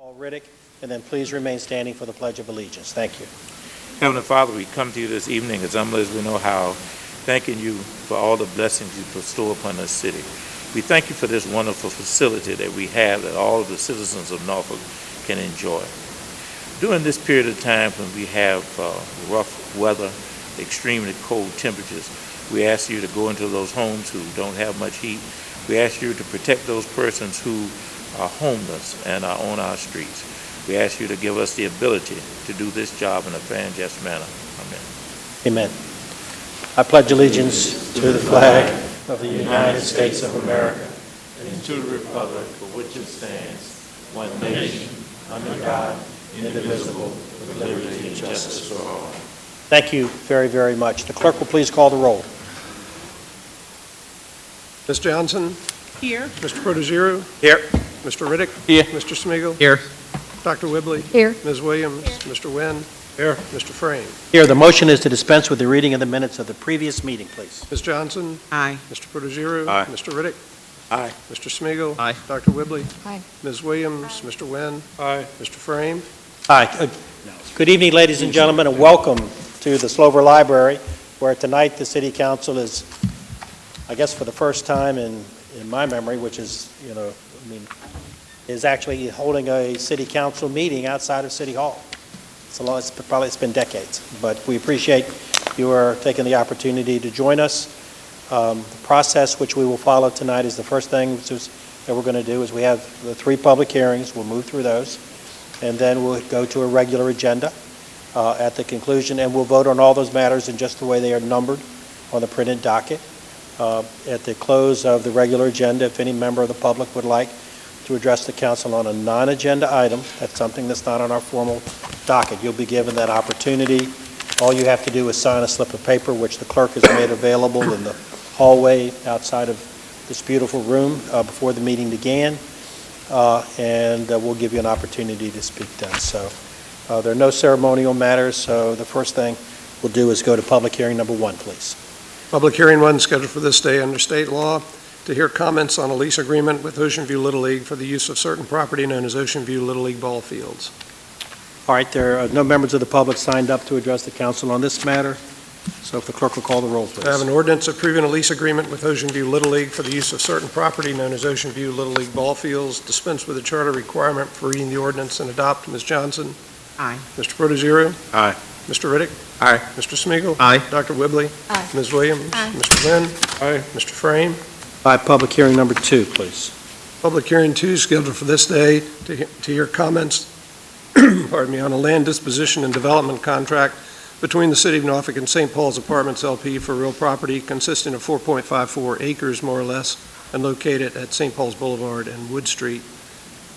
Paul Riddick, and then please remain standing for the Pledge of Allegiance. Thank you. Heavenly Father, we come to you this evening as humble as we know how, thanking you for all the blessings you bestow upon this city. We thank you for this wonderful facility that we have that all of the citizens of Norfolk can enjoy. During this period of time when we have rough weather, extremely cold temperatures, we ask you to go into those homes who don't have much heat. We ask you to protect those persons who are homeless and are on our streets. We ask you to give us the ability to do this job in a fair and just manner. Amen. Amen. I pledge allegiance to the flag of the United States of America And to the republic for which it stands, one nation, under God, indivisible, with liberty and justice for all. Thank you very, very much. The clerk will please call the roll. Ms. Johnson? Here. Mr. Protogiru? Here. Mr. Riddick? Here. Mr. Smigiel? Here. Dr. Whibley? Here. Ms. Williams? Mr. Wynn? Here. Mr. Frame? Here, the motion is to dispense with the reading of the minutes of the previous meeting, please. Ms. Johnson? Aye. Mr. Protogiru? Aye. Mr. Riddick? Aye. Mr. Smigiel? Aye. Dr. Whibley? Aye. Ms. Williams? Mr. Wynn? Aye. Mr. Frame? Hi. Good evening, ladies and gentlemen, and welcome to the Slover Library, where tonight the City Council is, I guess for the first time in my memory, which is, is actually holding a City Council meeting outside of City Hall. It's been decades, but we appreciate you are taking the opportunity to join us. The process which we will follow tonight is the first thing that we're going to do is we have the 3 public hearings. We'll move through those, and then we'll go to a regular agenda at the conclusion, and we'll vote on all those matters in just the way they are numbered on the printed docket. At the close of the regular agenda, if any member of the public would like to address the council on a non-agenda item, that's something that's not on our formal docket, you'll be given that opportunity. All you have to do is sign a slip of paper, which the clerk has made available in the hallway outside of this beautiful room before the meeting began, and we'll give you an opportunity to speak then. So there are no ceremonial matters, so the first thing we'll do is go to public hearing number 1, please. Public hearing 1 scheduled for this day under state law to hear comments on a lease agreement with Ocean View Little League for the use of certain property known as Ocean View Little League ball fields. All right, there are no members of the public signed up to address the council on this matter, so if the clerk will call the roll, please. I have an ordinance approving a lease agreement with Ocean View Little League for the use of certain property known as Ocean View Little League ball fields. Dispense with the charter requirement for reading the ordinance and adopt. Ms. Johnson? Aye. Mr. Protogiru? Aye. Mr. Riddick? Aye. Mr. Smigiel? Aye. Dr. Whibley? Aye. Ms. Williams? Aye. Mr. Wynn? Aye. Mr. Frame? Public hearing number 2, please. Public hearing 2 is scheduled for this day to hear comments pardon me, on a land disposition and development contract between the City of Norfolk and St. Paul's Apartments LP for real property consisting of 4.54 acres, more or less, and located at St. Paul's Boulevard and Wood Street.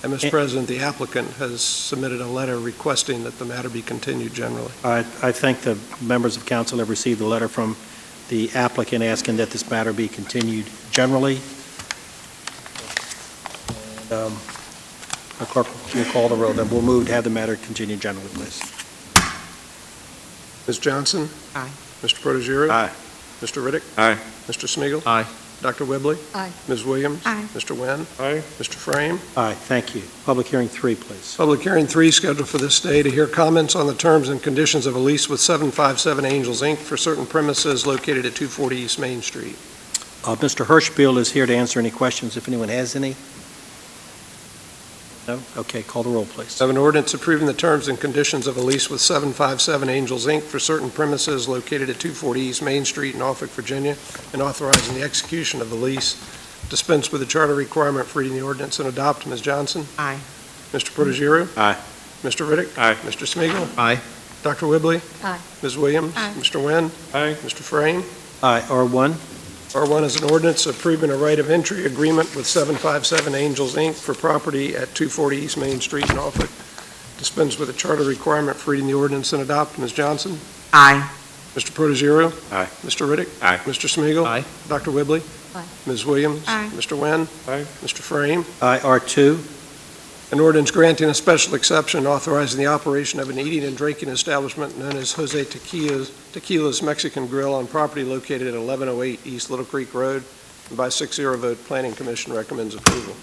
And, Mr. President, the applicant has submitted a letter requesting that the matter be continued generally. I think the members of council have received a letter from the applicant asking that this matter be continued generally. And, the clerk will call the roll, then we'll move to have the matter continued generally, please. Ms. Johnson? Aye. Mr. Protogiru? Aye. Mr. Riddick? Aye. Mr. Smigiel? Aye. Dr. Whibley? Aye. Ms. Williams? Aye. Mr. Wynn? Aye. Mr. Frame? Aye, thank you. Public hearing 3, please. Public hearing 3 scheduled for this day to hear comments on the terms and conditions of a lease with 757 Angels, Inc. for certain premises located at 240 East Main Street. Mr. Hirschbiel is here to answer any questions if anyone has any. No? Okay, call the roll, please. I have an ordinance approving the terms and conditions of a lease with 757 Angels, Inc. for certain premises located at 240 East Main Street, Norfolk, Virginia, and authorizing the execution of the lease. Dispense with the charter requirement for reading the ordinance and adopt. Ms. Johnson? Aye. Mr. Protogiru? Aye. Mr. Riddick? Aye. Mr. Smigiel? Aye. Dr. Whibley? Aye. Ms. Williams? Aye. Mr. Wynn? Aye. Mr. Frame? Aye, R1. R1 is an ordinance approving a right of entry agreement with 757 Angels, Inc. for property at 240 East Main Street, Norfolk. Dispense with the charter requirement for reading the ordinance and adopt. Ms. Johnson? Aye. Mr. Protogiru? Aye. Mr. Riddick? Aye. Mr. Smigiel? Aye. Dr. Whibley? Aye. Ms. Williams? Aye. Mr. Wynn? Aye. Mr. Frame? Aye, R2. An ordinance granting a special exception and authorizing the operation of an eating and drinking establishment known as Jose Tequila's Mexican Grill on property located at 1108 East Little Creek Road. And by 6-0 vote, Planning Commission recommends approval.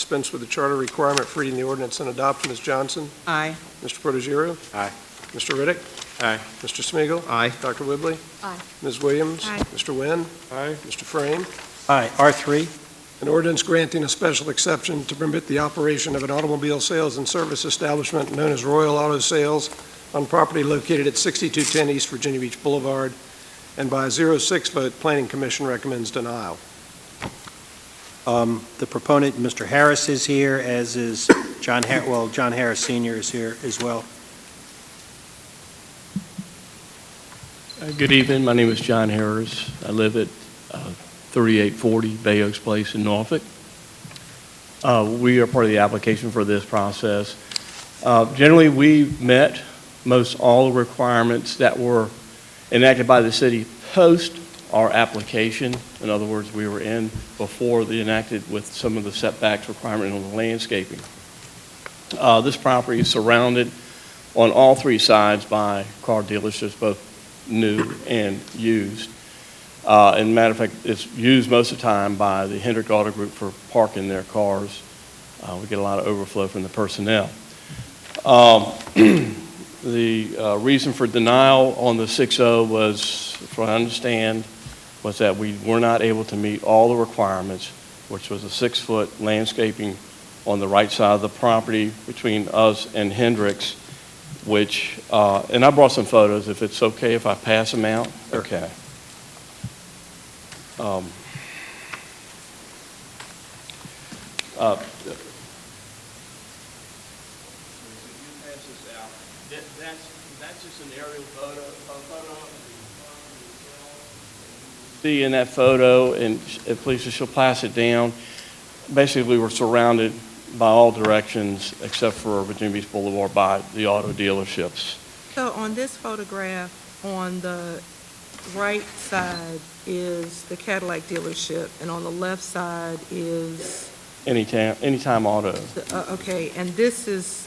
dispense with the charter requirement for reading the ordinance and adopt. Ms. Johnson? Aye. Mr. Protogiru? Aye. Mr. Riddick? Aye. Mr. Smigiel, Aye. Dr. Whibley? Aye. Ms. Williams? Aye. Mr. Wynn? Aye. Mr. Frame? Aye. R3, An ordinance granting a special exception to permit the operation of an automobile sales and service establishment known as Royal Auto Sales on property located at 6210 East Virginia Beach Boulevard, and by a 0-6 vote, Planning Commission recommends denial. the proponent, Mr. Harris, is here, as is John Harris Sr. is here as well. Good evening. My name is John Harris. I live at 3840 Bay Oaks Place in Norfolk. We are part of the application for this process. Generally, we met most all the requirements that were enacted by the city post our application. In other words, we were in before they enacted with some of the setbacks requirement on the landscaping. This property is surrounded on all three sides by car dealerships, both new and used. And matter of fact, it's used most of the time by the Hendrick Auto Group for parking their cars. We get a lot of overflow from the personnel. The reason for denial on the 6-0 was, from what I understand, was that we were not able to meet all the requirements, which was a 6-foot landscaping on the right side of the property between us and Hendricks, which, and I brought some photos, if it's okay if I pass them out? Sure. Okay. That's just an aerial photo see in that photo, and please she'll pass it down. Basically, we were surrounded by all directions except for Virginia Beach Boulevard by the auto dealerships. So on this photograph, on the right side is the Cadillac dealership, and on the left side is, Anytime Auto. okay, and this is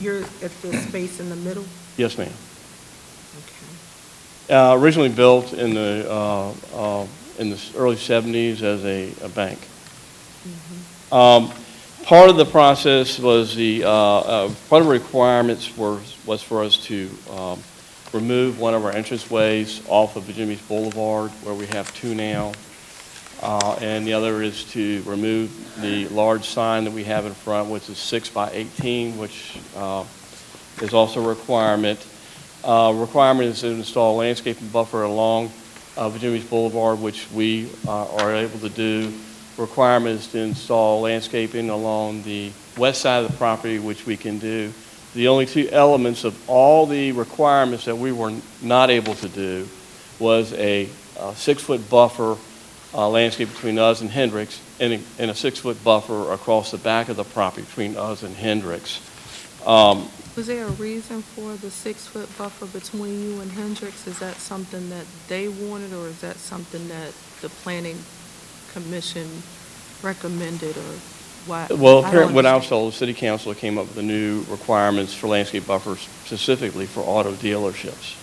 you're at the space in the middle? Yes, ma'am. Okay. Originally built in the early 70s as a bank. Part of the process was part of the requirements was for us to remove one of our entranceways off of Virginia Beach Boulevard, where we have two now, and the other is to remove the large sign that we have in front, which is 6 by 18, which is also a requirement. Requirement is to install a landscaping buffer along Virginia Beach Boulevard, which we are able to do. Requirement is to install landscaping along the west side of the property, which we can do. The only two elements of all the requirements that we were not able to do was a 6-foot buffer landscape between us and Hendricks, and a 6-foot buffer across the back of the property between us and Hendricks. Was there a reason for the 6-foot buffer between you and Hendricks? Is that something that they wanted, or is that something that the Planning Commission recommended, or why? Well, apparently, what I was told, the city council came up with the new requirements for landscape buffers specifically for auto dealerships,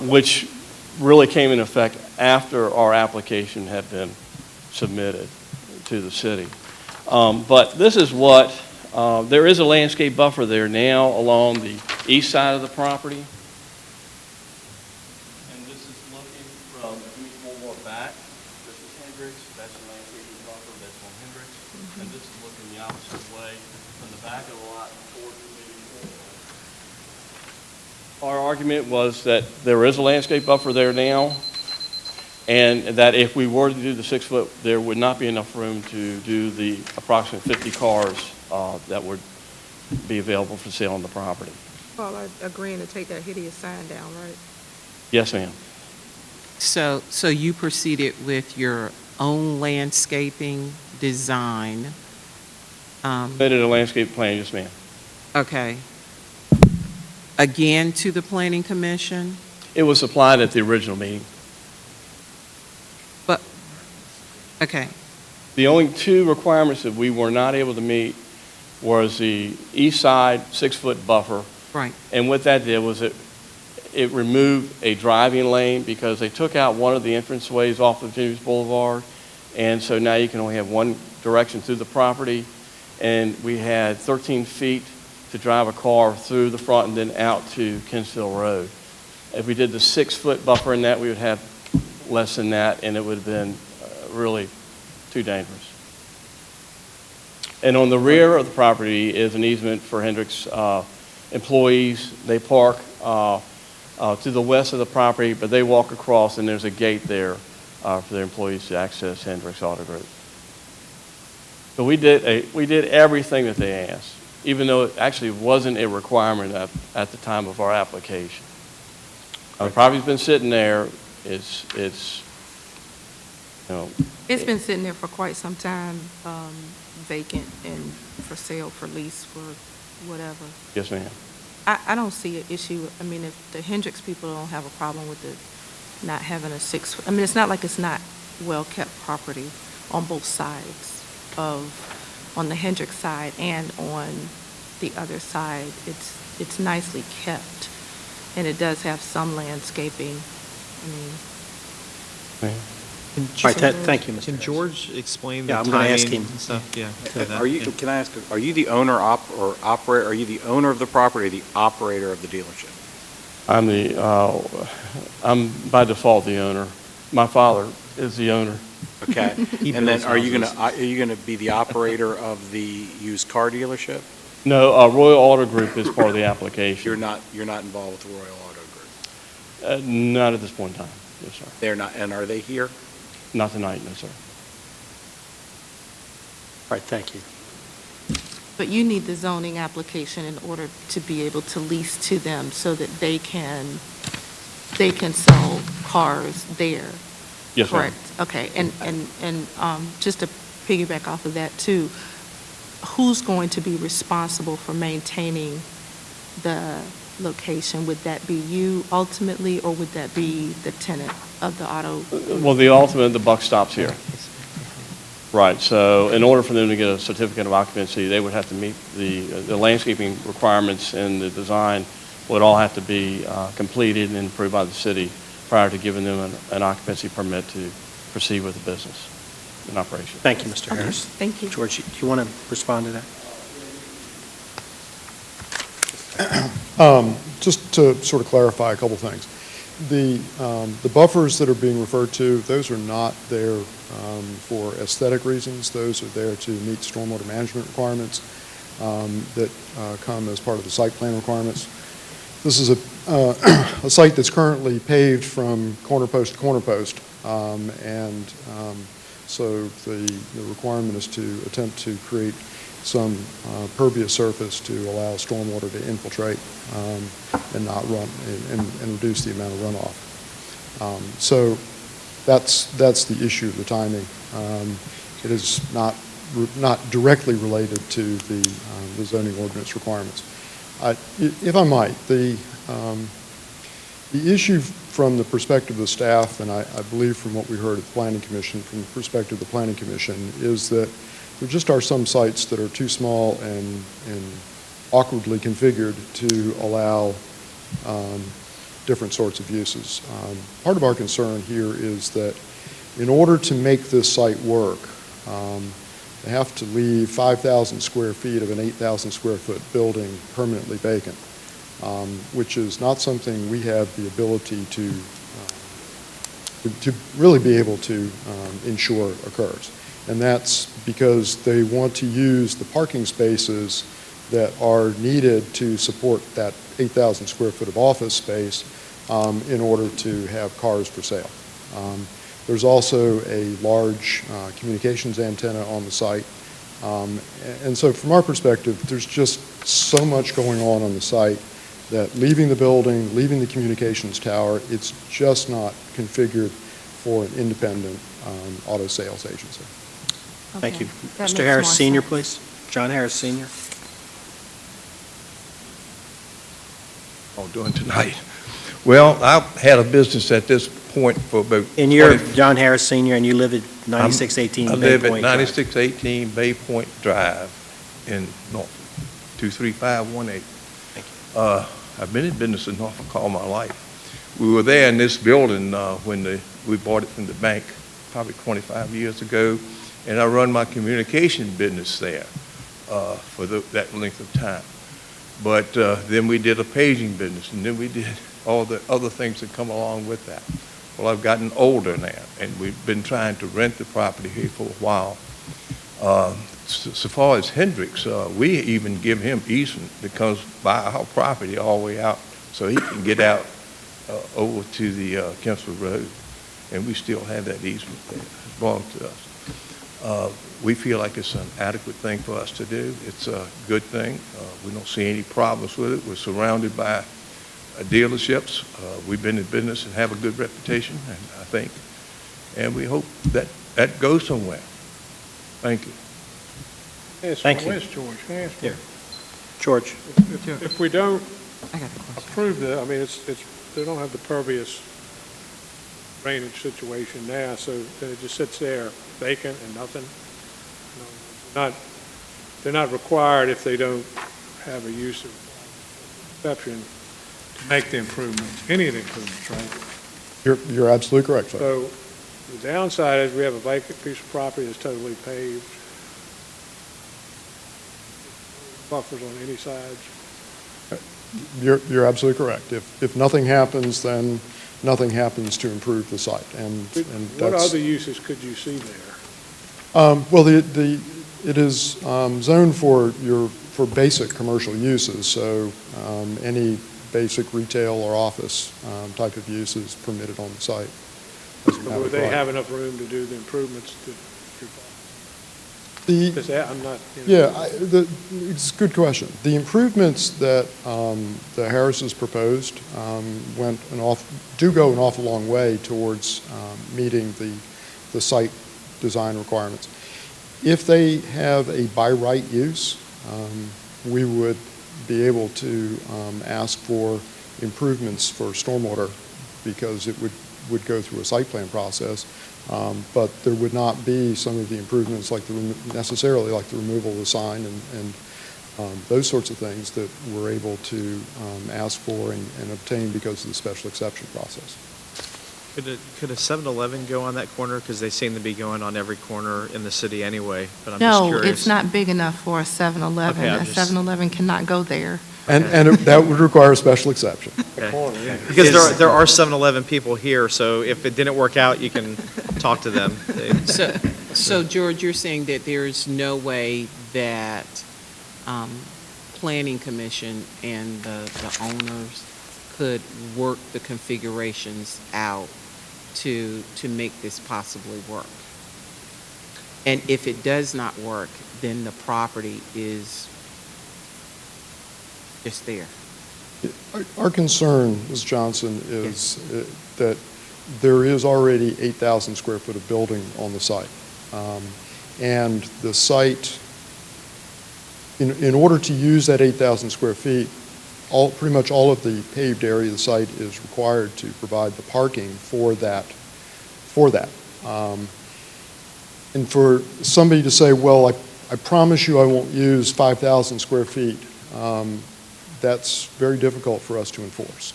which really came in effect after our application had been submitted to the city. But this is what, there is a landscape buffer there now along the east side of the property. And this is looking from Beach Boulevard back. This is Hendricks, that's the landscaping buffer, that's on Hendricks. And this is looking the opposite way from the back of the lot toward the Beach Boulevard. Our argument was that there is a landscape buffer there now, and that if we were to do the 6-foot, there would not be enough room to do the approximate 50 cars that would be available for sale on the property. Well, I'm agreeing to take that hideous sign down, right? Yes, ma'am. So you proceeded with your own landscaping design. Submitted a landscape plan, yes, ma'am. Okay. Again, to the Planning Commission? It was supplied at the original meeting. Okay. The only two requirements that we were not able to meet was the east side 6-foot buffer. Right. And what that did was it removed a driving lane because they took out one of the entranceways off of Virginia Beach Boulevard, And so now you can only have one direction through the property. And we had 13 feet to drive a car through the front and then out to Kinsville Road. If we did the 6-foot buffer in that, we would have less than that, and it would have been really too dangerous. And on the rear of the property is an easement for Hendricks employees. They park to the west of the property, but they walk across, and there's a gate there for their employees to access Hendricks Auto Group. But we did everything that they asked, even though it actually wasn't a requirement at the time of our application. The property's been sitting there. It's It's been sitting there for quite some time, vacant and for sale, for lease, for whatever. Yes, ma'am. I don't see an issue. I mean, if the Hendricks people don't have a problem with it not having a 6-foot, I mean, it's not like it's not well-kept property on both sides on the Hendricks side and on the other side. It's nicely kept, and it does have some landscaping. I mean, Ma'am. All right, thank you, Mr. Can Harris. George explain the Yeah, I'm gonna ask timing him. and stuff? Yeah. Can I ask, are you the owner or operator, are you the owner of the property or the operator of the dealership? I'm by default the owner. My father is the owner. Okay. He And then builds are you gonna be the operator of the used car dealership? No, Royal Auto Group is part of the application. You're not involved with the Royal Auto Group? Not at this point in time. Yes, sir. They're not, and are they here? Not tonight, no, sir. All right, thank you. but you need the zoning application in order to be able to lease to them so that they can sell cars there. Yes, ma'am. Correct, okay, and just to piggyback off of that too, who's going to be responsible for maintaining the location? Would that be you ultimately, or would that be the tenant of the auto? Well, the buck stops here. Right, so in order for them to get a certificate of occupancy, they would have to meet the landscaping requirements, and the design would all have to be completed and approved by the city prior to giving them an occupancy permit to proceed with the business in operation. Thank you, Mr. Okay, Harris. thank you. George, do you want to respond to that? Just to sort of clarify a couple things. The buffers that are being referred to, those are not there for aesthetic reasons. Those are there to meet stormwater management requirements that come as part of the site plan requirements. This is a site that's currently paved from corner post to corner post, and so the requirement is to attempt to create some pervious surface to allow stormwater to infiltrate and not run and reduce the amount of runoff. So that's the issue of the timing. It is not directly related to the zoning ordinance requirements. If I might, the issue from the perspective of the staff, and I believe from what we heard at the Planning Commission, from the perspective of the Planning Commission, is that there just are some sites that are too small and awkwardly configured to allow different sorts of uses. Part of our concern here is that in order to make this site work, they have to leave 5,000 square feet of an 8,000 square foot building permanently vacant, which is not something we have the ability to really be able to ensure occurs. And that's because they want to use the parking spaces that are needed to support that 8,000 square foot of office space in order to have cars for sale. There's also a large communications antenna on the site. And so from our perspective, there's just so much going on the site that leaving the building, leaving the communications tower, it's just not configured for an independent auto sales agency. Thank you. That Mr. makes Harris more Sr., sense. please. John Harris Sr. all doing tonight. Well, I've had a business at this point for about... And you're John Harris Sr., and you live at 9618 I Bay live at Point Drive. 9618 Bay Point Drive in Norfolk, 23518. I've been in business in Norfolk all my life. We were there in this building when we bought it from the bank probably 25 years ago, and I run my communication business there for that length of time. But then we did a paging business, and then we did all the other things that come along with that. Well, I've gotten older now, and we've been trying to rent the property here for a while. So far as Hendricks, we even give him easement because by our property all the way out, so he can get out over to the Kempsville Road, and we still have that easement there. It belongs to us. We feel like it's an adequate thing for us to do. It's a good thing. We don't see any problems with it. We're surrounded by dealerships. We've been in business and have a good reputation, and I think, and we hope that that goes somewhere. Thank you. Thank you. Where's George? Can I ask Here. George. If we don't I got a question. approve the, I mean, they don't have the pervious drainage situation now, so then it just sits there vacant and nothing. They're not required if they don't have a use of exception to make the improvements, any of the improvements, right? You're absolutely correct, sir. So the downside is we have a vacant piece of property that's totally paved. Buffers on any sides. You're absolutely correct. If nothing happens, then nothing happens to improve the site, and What that's... other uses could you see there? Well, it is zoned for basic commercial uses, so any basic retail or office type of use is permitted on the site. Doesn't But would they problem. have enough room to do the improvements that you're The, Because I'm not, you know. yeah, it's a good question. The improvements that the Harrises proposed do go an awful long way towards meeting the site design requirements. If they have a by right use, we would be able to ask for improvements for stormwater because it would go through a site plan process. But there would not be some of the improvements necessarily like the removal of the sign and those sorts of things that we're able to ask for and obtain because of the special exception process. Could a 7-Eleven go on that corner? Because they seem to be going on every corner in the city anyway, but I'm just No, curious. it's not big enough for a 7-Eleven. Okay, I'm A just- 7-Eleven cannot go there. And that would require a special exception. Okay. Because there are 7-Eleven people here, so if it didn't work out, you can talk to them. So George, you're saying that there's no way that Planning Commission and the owners could work the configurations out to make this possibly work? And if it does not work, then the property is just there. Our concern, Ms. Johnson, is that there is already 8,000 square foot of building on the site. And the site, in order to use that 8,000 square feet, pretty much all of the paved area of the site is required to provide the parking for that. And for somebody to say, well, I promise you I won't use 5,000 square feet, that's very difficult for us to enforce.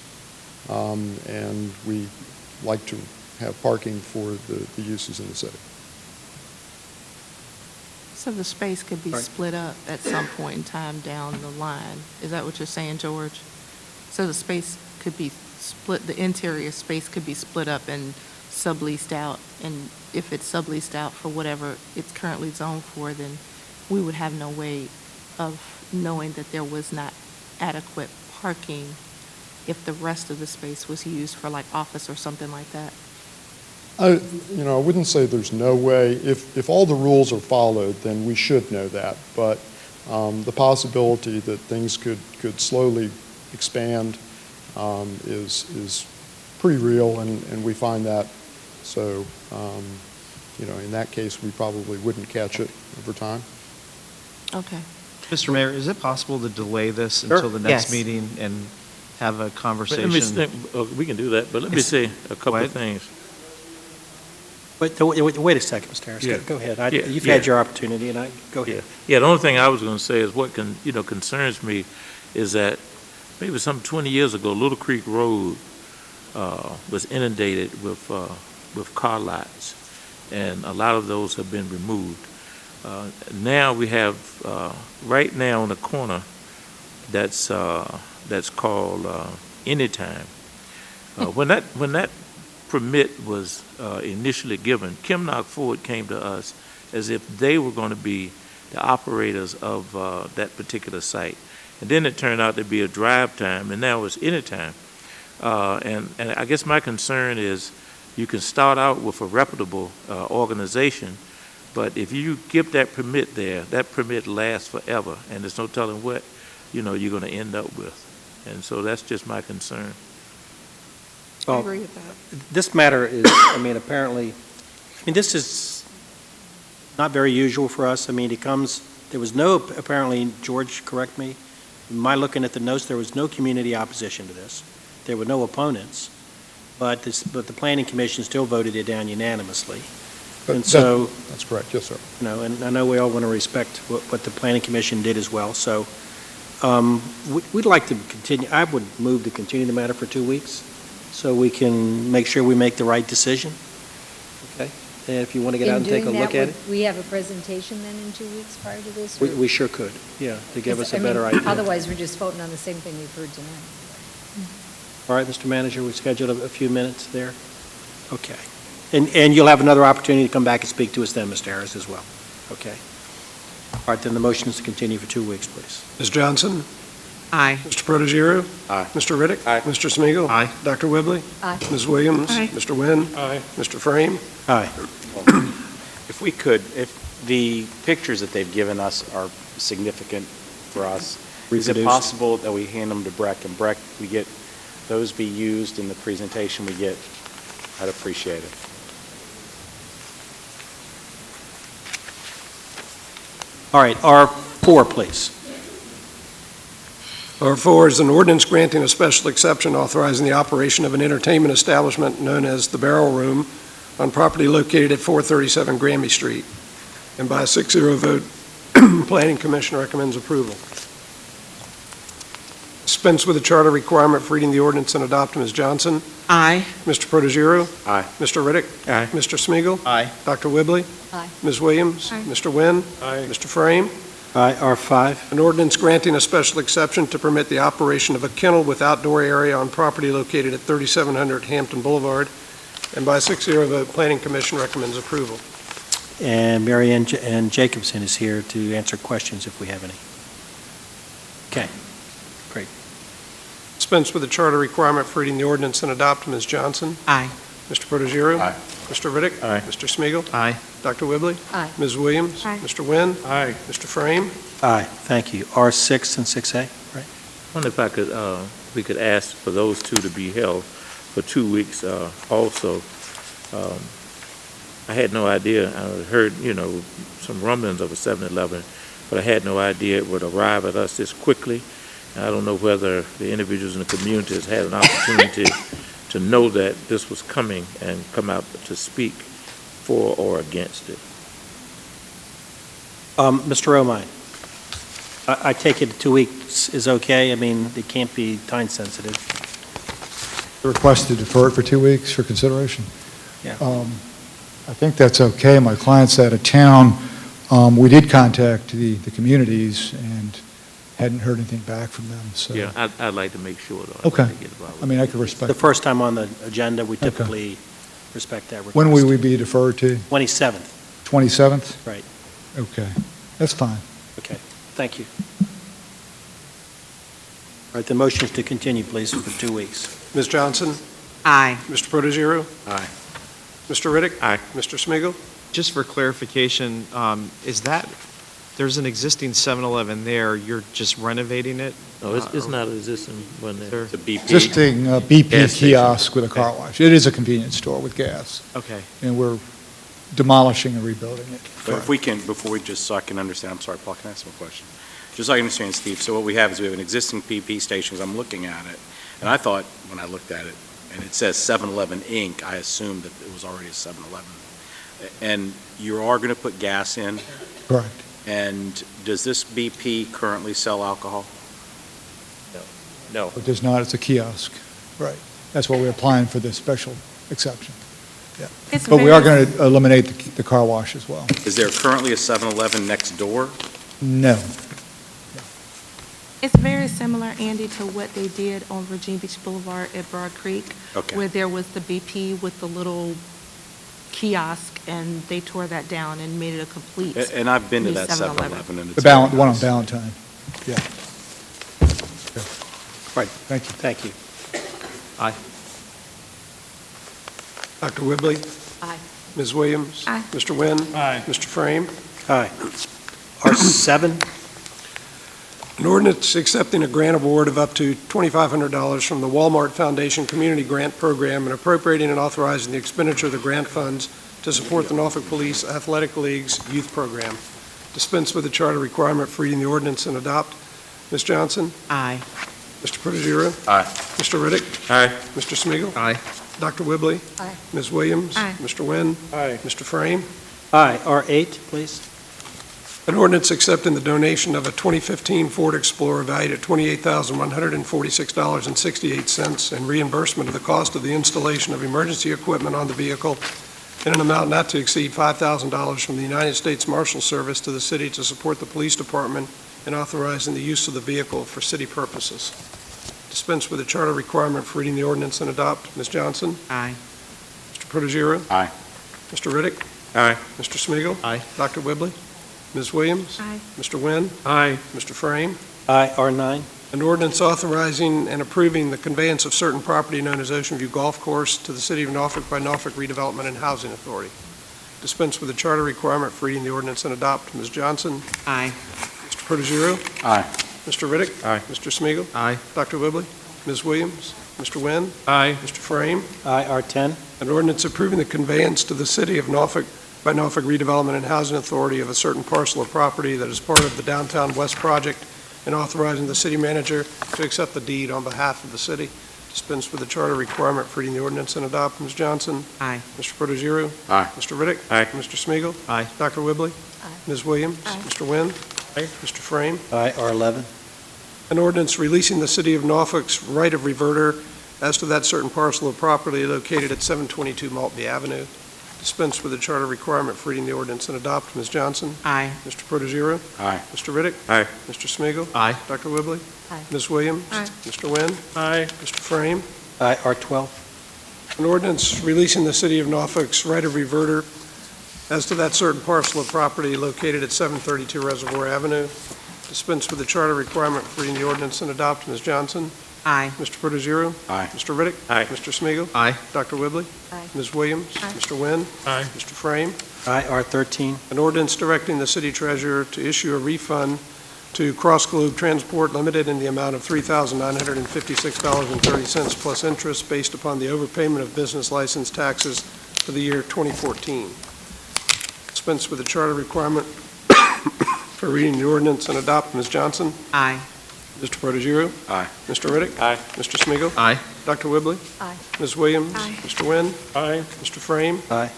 And we like to have parking for the uses in the city. So the space could be Right. split up at some point in time down the line. Is that what you're saying, George? So the space could be split, the interior space could be split up and subleased out, and if it's subleased out for whatever it's currently zoned for, then we would have no way of knowing that there was not adequate parking if the rest of the space was used for like office or something like that. I wouldn't say there's no way. If all the rules are followed, then we should know that. But the possibility that things could slowly expand is pretty real, and we find that. So, in that case, we probably wouldn't catch it over time. Okay. Mr. Mayor, is it possible to delay this Sure. until the next Yes. meeting and have a Let me conversation? we can do that, but let me say a couple of things. Wait a second, Mr. Harris. Yeah. Go ahead. Yeah, You've yeah. had your opportunity, and go ahead. Yeah, the only thing I was going to say is what concerns me is that maybe some 20 years ago, Little Creek Road was inundated with car lots, and a lot of those have been removed. Now we have, right now on the corner, that's called Anytime. When that permit was initially given, Kimnock Ford came to us as if they were going to be the operators of that particular site. And then it turned out to be a drive time, and now it's Anytime. And I guess my concern is you can start out with a reputable organization, but if you give that permit there, that permit lasts forever, and there's no telling what, you're going to end up with. And so that's just my concern. I Well, agree with that. this matter is, apparently, this is not very usual for us. There was no, apparently, George, correct me, in my looking at the notes, there was no community opposition to this. There were no opponents, but the Planning Commission still voted it down unanimously. And so, That's correct, yes, sir. and I know we all want to respect what the Planning Commission did as well, so we'd like to continue, I would move to continue the matter for 2 weeks, so we can make sure we make the right decision. Okay? And if you want to get out and take a look at it, We have a presentation then in 2 weeks prior to this? we sure could, yeah, to give us a I better mean, idea. Otherwise, we're just voting on the same thing we've heard tonight. All right, Mr. Manager, we scheduled a few minutes there? Okay. And you'll have another opportunity to come back and speak to us then, Mr. Harris, as well. Okay. All right, then the motion is to continue for 2 weeks, please. Ms. Johnson? Aye. Mr. Protogiru? Aye. Mr. Riddick? Aye. Mr. Smigiel, Aye. Dr. Whibley? Aye. Ms. Williams? Aye. Mr. Wynn? Aye. Mr. Frame? Aye. If we could, if the pictures that they've given us are significant for us, is it Reproduced. possible that we hand them to Breck, and Breck, we get, those be used in the presentation we get? I'd appreciate it. All right, R4, please. R4 is an ordinance granting a special exception authorizing the operation of an entertainment establishment known as the Barrel Room on property located at 437 Grammy Street. And by a 6-0 vote, Planning Commission recommends approval. Dispense with the charter requirement for reading the ordinance and adopt. Ms. Johnson? Aye. Mr. Protogiru? Aye. Mr. Riddick? Aye. Mr. Smigiel, Aye. Dr. Whibley? Aye. Ms. Williams? Aye. Mr. Wynn? Aye. Mr. Frame? Aye, R5. An ordinance granting a special exception to permit the operation of a kennel with outdoor area on property located at 3700 Hampton Boulevard. And by a 6-0 vote, Planning Commission recommends approval. And Mary Ann Jacobson is here to answer questions if we have any. Okay. Dispense with the charter requirement for reading the ordinance and adopt. Ms. Johnson? Aye. Mr. Protogiru? Aye. Mr. Riddick? Aye. Mr. Smigiel, Aye. Dr. Whibley? Aye. Ms. Williams? Aye. Mr. Wynn? Aye. Mr. Frame? Aye, thank you. R6 and 6A, right? I wonder if I could, we could ask for those two to be held for 2 weeks also. I had no idea, I heard, some rumblings of a 7-Eleven, but I had no idea it would arrive at us this quickly. And I don't know whether the individuals in the community has had an opportunity to know that this was coming and come out to speak for or against it. Mr. Romine, I take it 2 weeks is okay? It can't be time sensitive. The request to defer it for 2 weeks for consideration? Yeah. I think that's okay. My client's out of town. We did contact the communities and hadn't heard anything back from them, so. Yeah, I'd like to make sure, though. Okay. I'd like to get involved with I it. could respect. The first time on the agenda, we Okay. typically respect that request. When will we be deferred to? 27th, 27th? right. Okay, that's fine. Okay, thank you. All right, the motion is to continue, please, for 2 weeks. Ms. Johnson? Aye. Mr. Protogiru? Aye. Mr. Riddick? Aye. Mr. Smigiel, Just for clarification, is that, there's an existing 7-Eleven there, you're just renovating it? No, it's not an existing one there. It's a BP. Existing BP Gas station. kiosk with a car wash. It is a convenience store with gas, Okay. and we're demolishing and rebuilding it. But if we can, before we just, so I can understand, I'm sorry, Paul, can I ask one question? Just so I can understand, Steve, so what we have is we have an existing PP station, 'cause I'm looking at it, and I thought, when I looked at it, and it says 7-Eleven Inc., I assumed that it was already a 7-Eleven. And you are going to put gas in, Correct. and does this BP currently sell alcohol? No. It does not, it's a kiosk. Right. That's why we're applying for this special exception. It's But we are very- going to eliminate the car wash as well. Is there currently a 7-Eleven next door? No. It's very similar, Andy, to what they did on Virginia Beach Boulevard at Broad Creek, Okay. where there was the BP with the little kiosk, and they tore that down and made it a complete. And I've been to new that 7-Eleven. 7-Eleven, and The it's very one on nice. Valentine. Yeah. Right. Thank you. Thank you. Dr. Whibley? Aye. Ms. Williams? Aye. Mr. Wynn? Aye. Mr. Frame? Aye. R7, An ordinance accepting a grant award of up to $2,500 from the Walmart Foundation Community Grant Program and appropriating and authorizing the expenditure of the grant funds to support the Norfolk Police Athletic League's youth program. Dispense with the charter requirement for reading the ordinance and adopt. Ms. Johnson? Aye. Mr. Protogiru? Aye. Mr. Riddick? Aye. Mr. Smigiel, Aye. Dr. Whibley? Aye. Ms. Williams? Aye. Mr. Wynn? Aye. Mr. Frame? aye. R8, please. An ordinance accepting the donation of a 2015 Ford Explorer valued at $28,146.68 and reimbursement of the cost of the installation of emergency equipment on the vehicle in an amount not to exceed $5,000 from the United States Marshal Service to the city to support the police department and authorizing the use of the vehicle for city purposes. Dispense with the charter requirement for reading the ordinance and adopt. Ms. Johnson? Aye. Mr. Protogiru? Aye. Mr. Riddick? Aye. Mr. Smigiel, Aye. Dr. Whibley? Ms. Williams? Aye. Mr. Wynn? Aye. Mr. Frame? Aye. R9, An ordinance authorizing and approving the conveyance of certain property known as Ocean View Golf Course to the City of Norfolk by Norfolk Redevelopment and Housing Authority. Dispense with the charter requirement for reading the ordinance and adopt. Ms. Johnson? Aye. Mr. Protogiru? Aye. Mr. Riddick? Aye. Mr. Smigiel, Aye. Dr. Whibley? Ms. Williams? Mr. Wynn? Aye. Mr. Frame? aye. R10, An ordinance approving the conveyance to the City of Norfolk by Norfolk Redevelopment and Housing Authority of a certain parcel of property that is part of the Downtown West project and authorizing the city manager to accept the deed on behalf of the city. Dispense with the charter requirement for reading the ordinance and adopt. Ms. Johnson? Aye. Mr. Protogiru? Aye. Mr. Riddick? Aye. Mr. Smigiel, Aye. Dr. Whibley? Aye. Ms. Williams? Aye. Mr. Wynn? Aye. Mr. Frame? aye. R11, An ordinance releasing the City of Norfolk's right of reverter as to that certain parcel of property located at 722 Maltby Avenue. Dispense with the charter requirement for reading the ordinance and adopt. Ms. Johnson? Aye. Mr. Protogiru? Aye. Mr. Riddick? Aye. Mr. Smigiel, Aye. Dr. Whibley? Aye. Ms. Williams? Aye. Mr. Wynn? Aye. Mr. Frame? aye. R12, An ordinance releasing the City of Norfolk's right of reverter as to that certain parcel of property located at 732 Reservoir Avenue. Dispense with the charter requirement for reading the ordinance and adopt. Ms. Johnson? Aye. Mr. Protogiru? Aye. Mr. Riddick? Aye. Mr. Smigiel, Aye. Dr. Whibley? Aye. Ms. Williams? Aye. Mr. Wynn? Aye. Mr. Frame? aye. R13, An ordinance directing the city treasurer to issue a refund to Cross Globe Transport Limited in the amount of $3,956.30 plus interest based upon the overpayment of business license taxes for the year 2014. Dispense with the charter requirement for reading the ordinance and adopt. Ms. Johnson? Aye. Mr. Protogiru? Aye. Mr. Riddick? Aye. Mr. Smigiel, Aye. Dr. Whibley? Aye. Ms. Williams? Aye. Mr. Wynn? Aye. Mr. Frame? aye.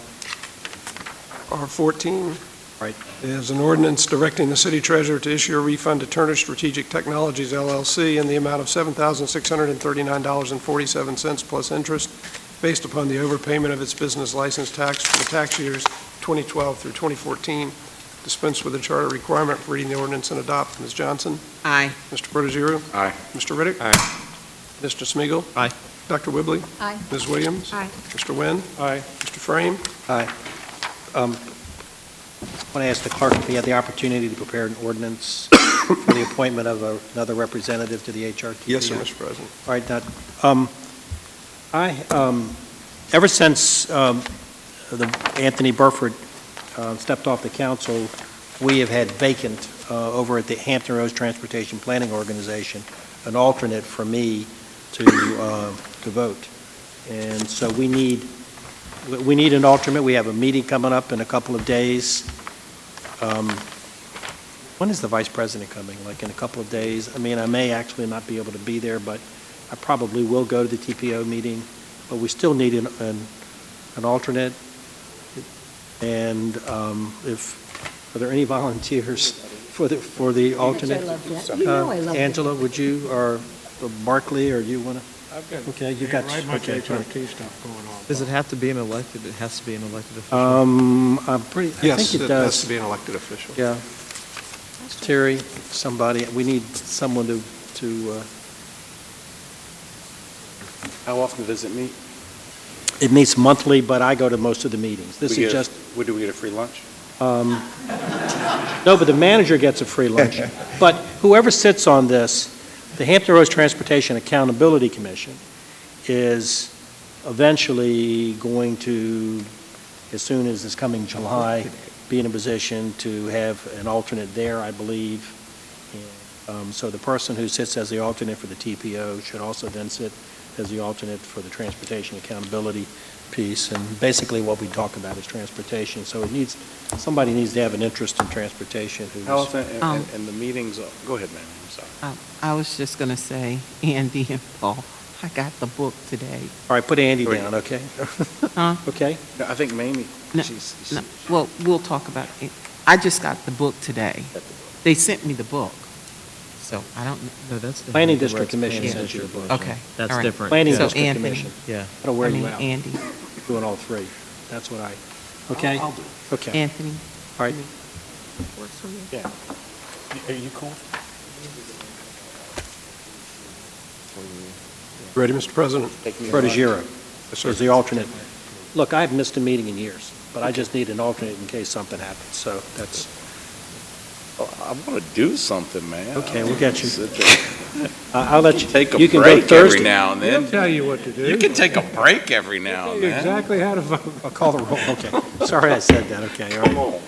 R14. Right. Is an ordinance directing the city treasurer to issue a refund to Turner Strategic Technologies LLC in the amount of $7,639.47 plus interest based upon the overpayment of its business license tax for the tax years 2012 through 2014. Dispense with the charter requirement for reading the ordinance and adopt. Ms. Johnson? Aye. Mr. Protogiru? Aye. Mr. Riddick? Aye. Mr. Smigiel, Aye. Dr. Whibley? Aye. Ms. Williams? Aye. Mr. Wynn? Aye. Mr. Frame? Aye. I want to ask the clerk if he had the opportunity to prepare an ordinance for the appointment of another representative to the HRTP. Yes, sir, Mr. President. All right, ever since Anthony Burford stepped off the council, we have had vacant over at the Hampton Roads Transportation Planning Organization an alternate for me to vote. And so we need an alternate. We have a meeting coming up in a couple of days. When is the vice president coming? Like in a couple of days? I mean, I may actually not be able to be there, but I probably will go to the TPO meeting. But we still need an alternate. And are there any volunteers for the alternate? I love that. You know I love that. Angela, would you, or Barkley, or do you want to? I've got Okay, you got, right much okay. HRT stuff going on. Does it have to be an elected, it has to be an elected official? I'm pretty, I Yes, think it it has to does. be an elected official. Yeah. Terry, somebody, we need someone to, How often does it meet? it meets monthly, but I go to most of the meetings. This We is get- just, Do we get a free lunch? no, but the manager gets a free lunch. But whoever sits on this, the Hampton Roads Transportation Accountability Commission is eventually going to, as soon as this coming July, be in a position to have an alternate there, I believe. And, so the person who sits as the alternate for the TPO should also then sit as the alternate for the transportation accountability piece. And basically what we talk about is transportation. So somebody needs to have an interest in transportation who's. How often, and the meetings, go ahead, ma'am, I'm sorry. I was just going to say, Andy and Paul, I got the book today. All right, put Andy down, okay? Huh? Okay? No, I think Mamie, No, she's. No, well, we'll talk about it. I just got the book today. They sent me the book, so I don't, No, that's the Planning Hampton District Roads Commission Planning sent you the District book. okay. That's all right. different. Planning Yeah. So District Anthony. Commission. Yeah. That'll wear I you mean, out, Andy, doing all three. That's what I, okay? I'll do it. Okay, Anthony. all right. Works for me. Yeah. Are you cool? Ready, Mr. President? Protegero Yes, sir. is the alternate. Look, I've missed a meeting in years, but I just need an alternate in case something happens, so that's, Oh, I want to do something, man. Okay, we'll get you. Sit there. I'll let you. Take a you can go break every Thursday. now and They'll then. tell you what to do. You can take a break every now Tell and you then. exactly how to vote. I'll call the roll, okay. Sorry I said that, okay, all right.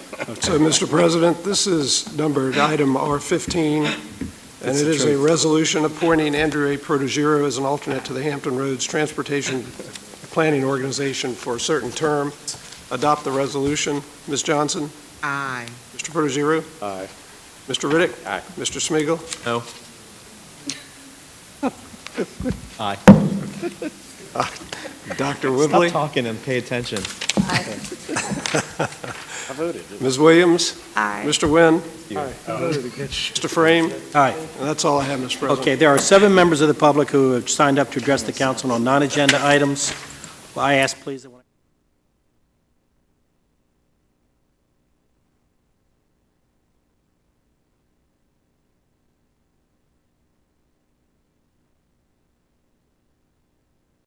So, Mr. President, this is numbered item R15, and It's it the is a truth. resolution appointing Andrew A. Protegero as an alternate to the Hampton Roads Transportation Planning Organization for a certain term. Adopt the resolution. Ms. Johnson? Aye. Mr. Protegero? Aye. Mr. Riddick? Aye. Mr. Smigiel? No. Aye. Dr. Stop Whibley? talking and pay attention. I voted. Ms. Williams? Aye. Mr. Wynn? I voted against you. Mr. Frame? All right, And that's all I have, Mr. President. okay, there are 7 members of the public who have signed up to address the council on non-agenda items. Well, I ask, please, that when